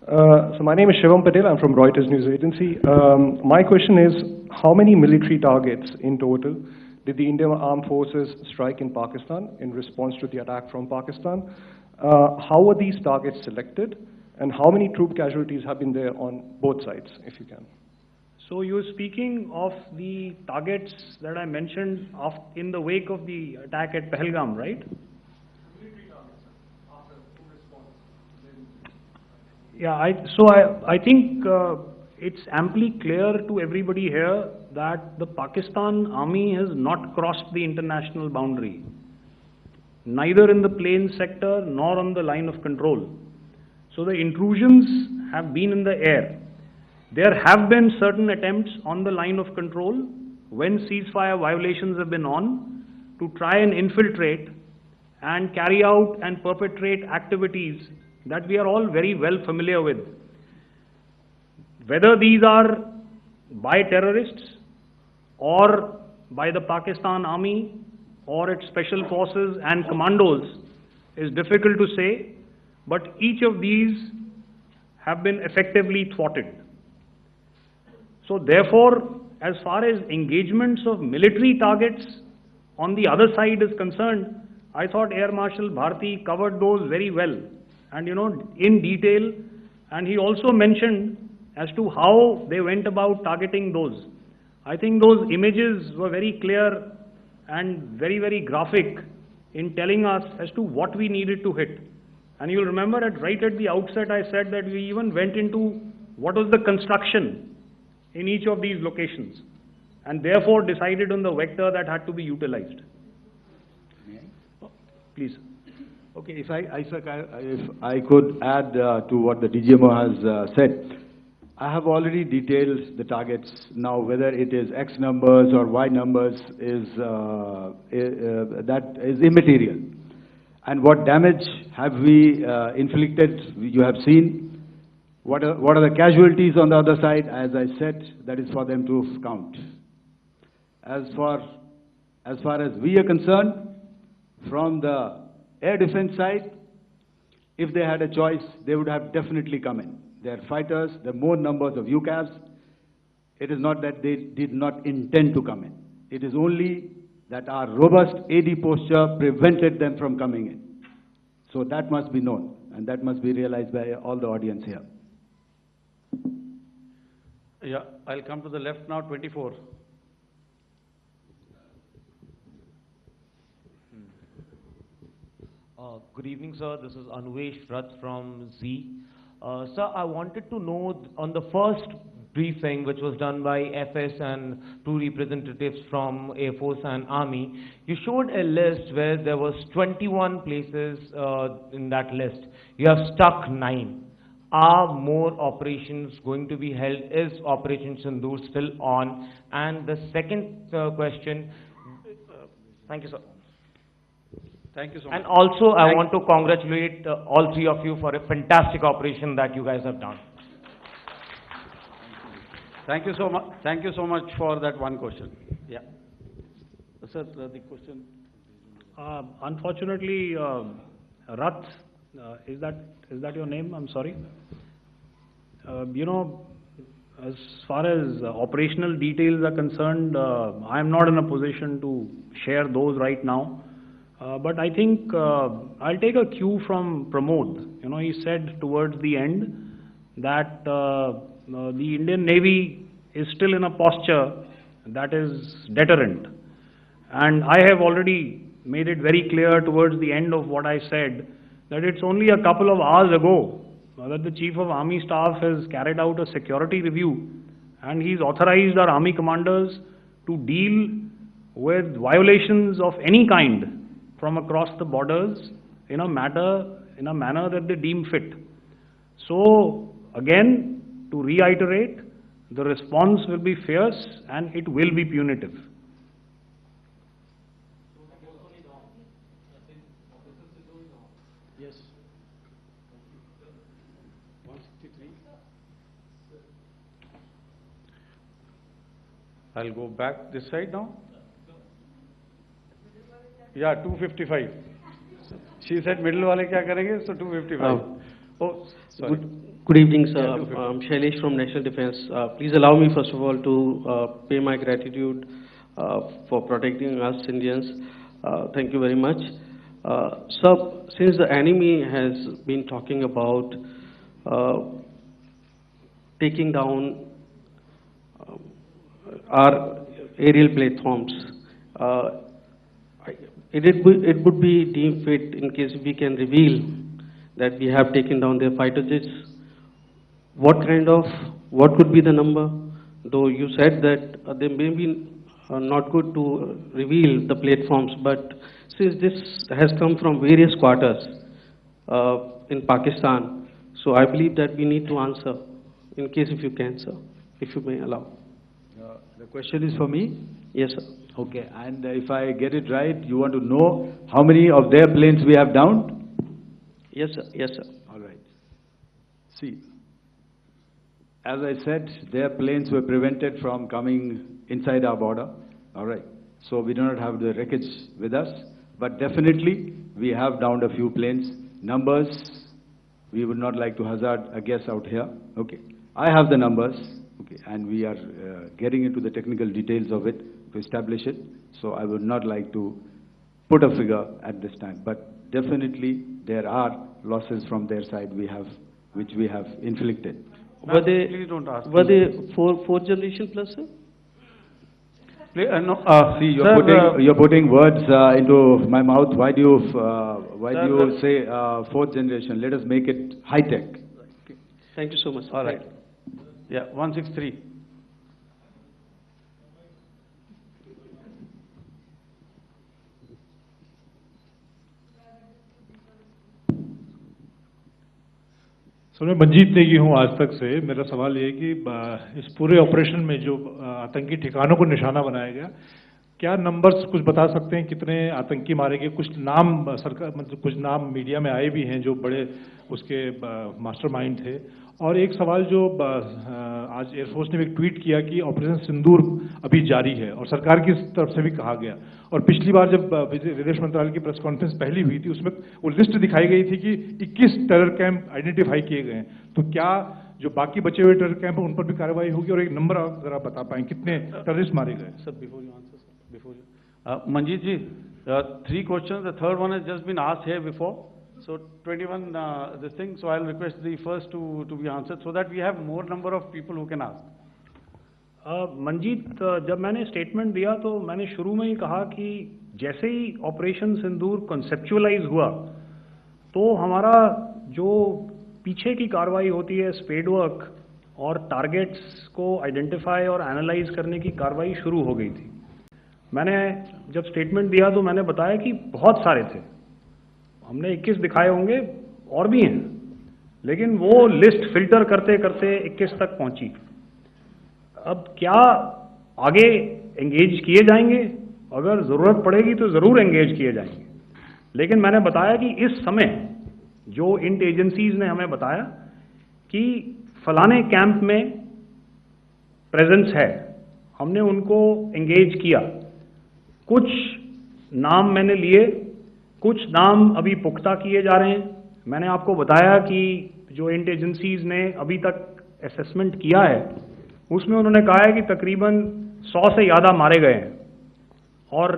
So my name is Shivam Patel. I'm from Reuters News Agency. My question is, how many military targets in total did the Indian Armed Forces strike in Pakistan in response to the attack from Pakistan? How were these targets selected? And how many troop casualties have been there on both sides, if you can? So you're speaking of the targets that I mentioned in the wake of the attack at Pahalgam, right? Yeah, I think it's amply clear to everybody here that the Pakistan army has not crossed the international boundary, neither in the plain sector nor on the line of control. So the intrusions have been in the air. There have been certain attempts on the line of control when ceasefire violations have been on to try and infiltrate and carry out and perpetrate activities that we are all very well familiar with. Whether these are by terrorists or by the Pakistan army or its special forces and commandos is difficult to say, but each of these have been effectively thwarted. So therefore, as far as engagements of military targets on the other side is concerned, I thought Air Marshal Bharti covered those very well and in detail, and he also mentioned as to how they went about targeting those. I think those images were very clear and very, very graphic in telling us as to what we needed to hit. And you'll remember right at the outset I said that we even went into what was the construction in each of these locations, and therefore decided on the vector that had to be utilized. Please. Okay, if I could add to what the DGMO has said. I have already detailed the targets. Now, whether it is X numbers or Y numbers that is immaterial. And what damage have we inflicted, you have seen. What are the casualties on the other side? As I said, that is for them to count. As far as we are concerned, from the air defense side, if they had a choice, they would have definitely come in. They are fighters, there are more numbers of UCAVs. It is not that they did not intend to come in. It is only that our robust AD posture prevented them from coming in. So that must be known, and that must be realized by all the audience here. Yeah, I'll come to the left now, 24. Good evening, sir. This is Anuvesh Rath from Z. Sir, I wanted to know on the first briefing, which was done by FS and two representatives from Air Force and Army, you showed a list where there was 21 places in that list. You have stuck 9. Are more operations going to be held? Is Operation Sindoor still on? And the second question, thank you, sir. Thank you so much. And also, I want to congratulate all three of you for a fantastic operation that you guys have done. Thank you so much. Thank you so much for that one question. Yeah. Sir, the question. Unfortunately, Rath, is that your name? I'm sorry. As far as operational details are concerned, I am not in a position to share those right now. But I think I'll take a cue from Pramod. He said towards the end that the Indian Navy is still in a posture that is deterrent. And I have already made it very clear towards the end of what I said that it's only a couple of hours ago that the Chief of Army Staff has carried out a security review, and he's authorized our Army commanders to deal with violations of any kind from across the borders in a manner that they deem fit. So again, to reiterate, the response will be fierce and it will be punitive. Yes. 163. I'll go back this side now. Yeah, 255. She said middle wale kya karenge, so 255. Oh, sorry. Good evening, sir. I'm Shailesh from National Defense. Please allow me, first of all, to pay my gratitude for protecting us Indians. Thank you very much. Sir, since the enemy has been talking about taking down our aerial platforms, it would be deemed fit in case we can reveal that we have taken down their fighter jets. What could be the number? Though you said that they may be not good to reveal the platforms, but since this has come from various quarters in Pakistan, so I believe that we need to answer, in case if you can, sir, if you may allow. The question is for me? Yes, sir. Okay, and if I get it right, you want to know how many of their planes we have downed? Yes, sir. Yes, sir. All right. See, as I said, their planes were prevented from coming inside our border. All right. So we do not have the wreckage with us, but definitely we have downed a few planes. Numbers, we would not like to hazard a guess out here. Okay. I have the numbers. Okay. And we are getting into the technical details of it to establish it. So I would not like to put a figure at this time, but definitely there are losses from their side which we have inflicted. Were they, please don't ask. Were they fourth generation plus, sir? No, See, sir, you're putting words into my mouth. Why do you say fourth generation? Let us make it high tech. Thank you so much. All right. Yeah, 163. Sir मैं मंजीत नेगी हूँ आज तक से। मेरा सवाल ये है कि इस पूरे ऑपरेशन में जो आतंकी ठिकानों को निशाना बनाया गया, क्या नंबर्स कुछ बता सकते हैं कितने आतंकी मारे गए? कुछ नाम सरकार मतलब कुछ नाम मीडिया में आए भी हैं जो बड़े उसके मास्टरमाइंड थे। और एक सवाल जो आज एयरफोर्स ने एक ट्वीट किया कि ऑपरेशन सिंदूर अभी जारी है और सरकार की तरफ से भी कहा गया। और पिछली बार जब विदेश मंत्रालय की प्रेस कॉन्फ्रेंस पहली हुई थी उसमें वो लिस्ट दिखाई गई थी कि 21 टेरर कैंप आइडेंटिफाई किए गए हैं। तो क्या जो बाकी बचे हुए टेरर कैंप हैं उन पर भी कार्रवाई होगी? और एक नंबर अगर आप बता पाएं कितने टेररिस्ट मारे गए? Sir, before you answer, sir, before you. Manjeet ji, 3 questions. The third one has just been asked here before. So 21 this thing. So I'll request the first to be answered so that we have more number of people who can ask. Manjeet, जब मैंने statement दिया तो मैंने शुरू में ही कहा कि जैसे ही ऑपरेशन सिंदूर कॉन्सेप्चुअलाइज हुआ तो हमारा जो पीछे की कार्रवाई होती है स्पेड वर्क और टारगेट्स को आइडेंटिफाई और एनालाइज करने की कार्रवाई शुरू हो गई थी। मैंने जब स्टेटमेंट दिया तो मैंने बताया कि बहुत सारे थे, हमने 21 दिखाए होंगे और भी हैं, लेकिन वो लिस्ट फिल्टर करते करते 21 तक पहुंची। अब क्या आगे एंगेज किए जाएंगे? अगर ज़रूरत पड़ेगी तो ज़रूर एंगेज किए जाएंगे, लेकिन मैंने बताया कि इस समय जो इंट एजेंसीज ने हमें बताया कि फलाने कैंप में प्रेजेंस है, हमने उनको एंगेज किया। कुछ नाम मैंने लिए, कुछ नाम अभी पुख्ता किए जा रहे हैं। मैंने आपको बताया कि जो इंट एजेंसीज ने अभी तक असेसमेंट किया है उसमें उन्होंने कहा है कि तकरीबन 100 से ज़्यादा मारे गए हैं। और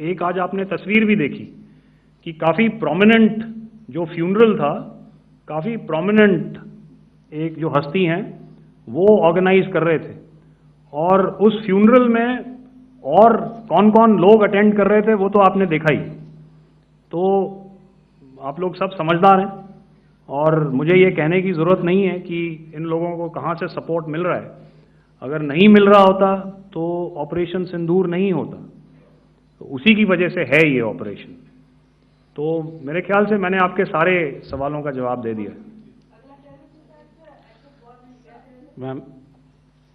एक आज आपने तस्वीर भी देखी कि काफ़ी प्रोमिनेंट जो फ्यूनरल था, काफ़ी प्रोमिनेंट एक जो हस्ती हैं वो ऑर्गेनाइज कर रहे थे और उस फ्यूनरल में और कौन कौन लोग अटेंड कर रहे थे वो तो आपने देखा ही। तो आप लोग सब समझदार हैं और मुझे ये कहने की ज़रूरत नहीं है कि इन लोगों को कहाँ से सपोर्ट मिल रहा है। अगर नहीं मिल रहा होता तो ऑपरेशन सिंदूर नहीं होता, तो उसी की वजह से है ये ऑपरेशन। तो मेरे ख्याल से मैंने आपके सारे सवालों का जवाब दे दिया। मैम